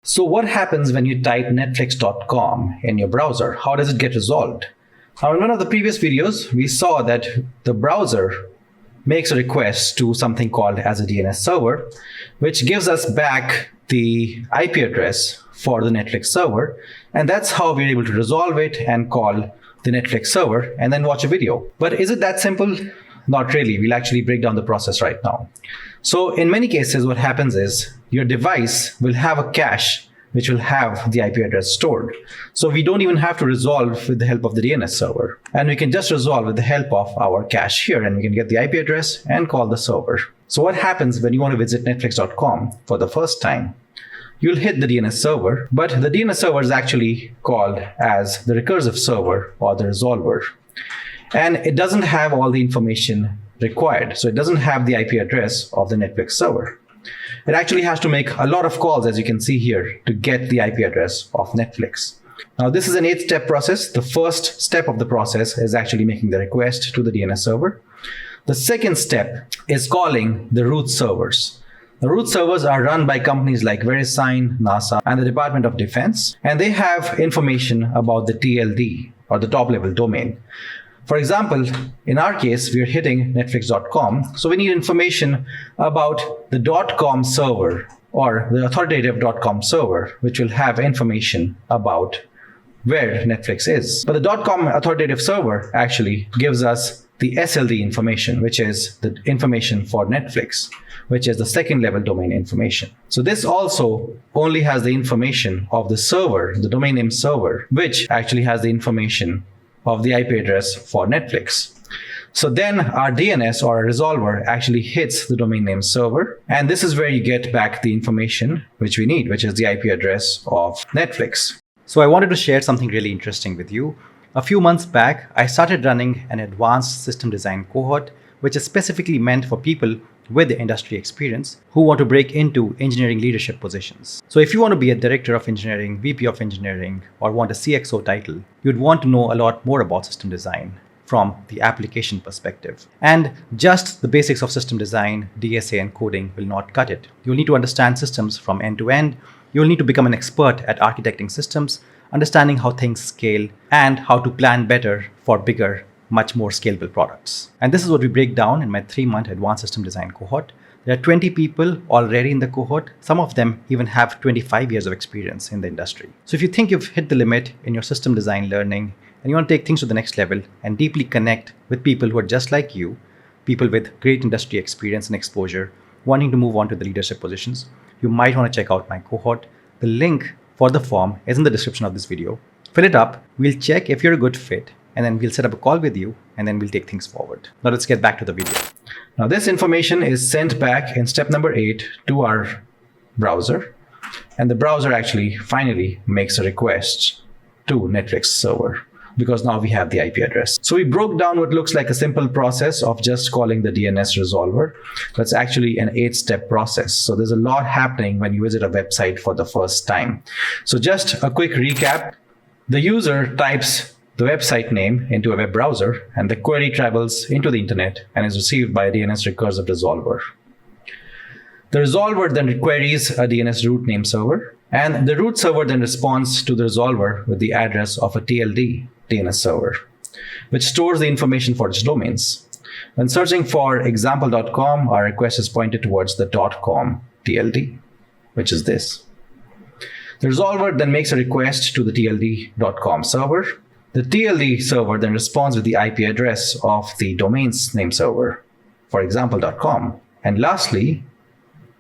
So what happens when you type netflix.com in your browser? How does it get resolved? Now, in one of the previous videos, we saw that the browser makes a request to something called as a DNS server, which gives us back the IP address for the Netflix server. And that's how we're able to resolve it and call the Netflix server and then watch a video. But is it that simple? Not really. We'll actually break down the process right now. So in many cases, what happens is your device will have a cache which will have the IP address stored. So we don't even have to resolve with the help of the DNS server. And we can just resolve with the help of our cache here, and we can get the IP address and call the server. So what happens when you want to visit netflix.com for the first time? You'll hit the DNS server, but the DNS server is actually called as the recursive server or the resolver. And it doesn't have all the information required. So it doesn't have the IP address of the Netflix server. It actually has to make a lot of calls, as you can see here, to get the IP address of Netflix. Now, this is an 8-step process. The first step of the process is actually making the request to the DNS server. The second step is calling the root servers. The root servers are run by companies like VeriSign, NASA, and the Department of Defense, and they have information about the TLD, or the top-level domain. For example, in our case, we're hitting netflix.com, so we need information about the .com server or the authoritative .com server, which will have information about where Netflix is. But the .com authoritative server actually gives us the SLD information, which is the information for Netflix, which is the second-level domain information. So this also only has the information of the server, the domain name server, which actually has the information of the IP address for Netflix. So then our DNS or our resolver actually hits the domain name server. And this is where you get back the information which we need, which is the IP address of Netflix. So I wanted to share something really interesting with you. A few months back, I started running an advanced system design cohort, which is specifically meant for people with the industry experience who want to break into engineering leadership positions. So if you want to be a director of engineering, VP of engineering, or want a CXO title, you'd want to know a lot more about system design from the application perspective. And just the basics of system design, DSA, and coding will not cut it. You'll need to understand systems from end to end. You'll need to become an expert at architecting systems, understanding how things scale, and how to plan better for bigger, much more scalable products. And this is what we break down in my 3-month advanced system design cohort. There are 20 people already in the cohort. Some of them even have 25 years of experience in the industry. So if you think you've hit the limit in your system design learning and you want to take things to the next level and deeply connect with people who are just like you, people with great industry experience and exposure, wanting to move on to the leadership positions, you might want to check out my cohort. The link for the form is in the description of this video. Fill it up. We'll check if you're a good fit, and then we'll set up a call with you, and then we'll take things forward. Now let's get back to the video. Now this information is sent back in step number 8 to our browser, and the browser actually finally makes a request to Netflix server, because now we have the IP address. So we broke down what looks like a simple process of just calling the DNS resolver. That's actually an 8-step process. So there's a lot happening when you visit a website for the first time. So just a quick recap. The user types the website name into a web browser, and the query travels into the internet and is received by a DNS recursive resolver. The resolver then queries a DNS root name server, and the root server then responds to the resolver with the address of a TLD DNS server, which stores the information for its domains. When searching for example.com, our request is pointed towards the .com TLD, which is this. The resolver then makes a request to the TLD.com server. The TLD server then responds with the IP address of the domain's name server, for example.com. And lastly,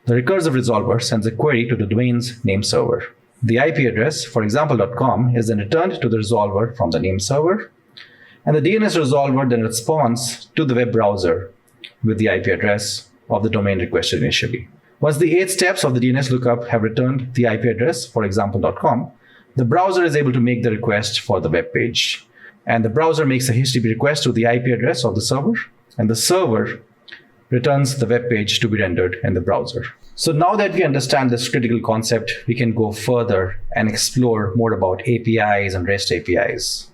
the recursive resolver sends a query to the domain's name server. The IP address, for example.com, is then returned to the resolver from the name server. And the DNS resolver then responds to the web browser with the IP address of the domain requested initially. Once the 8 steps of the DNS lookup have returned the IP address, for example.com, the browser is able to make the request for the web page. And the browser makes a HTTP request to the IP address of the server, and the server returns the web page to be rendered in the browser. So now that we understand this critical concept, we can go further and explore more about APIs and REST APIs.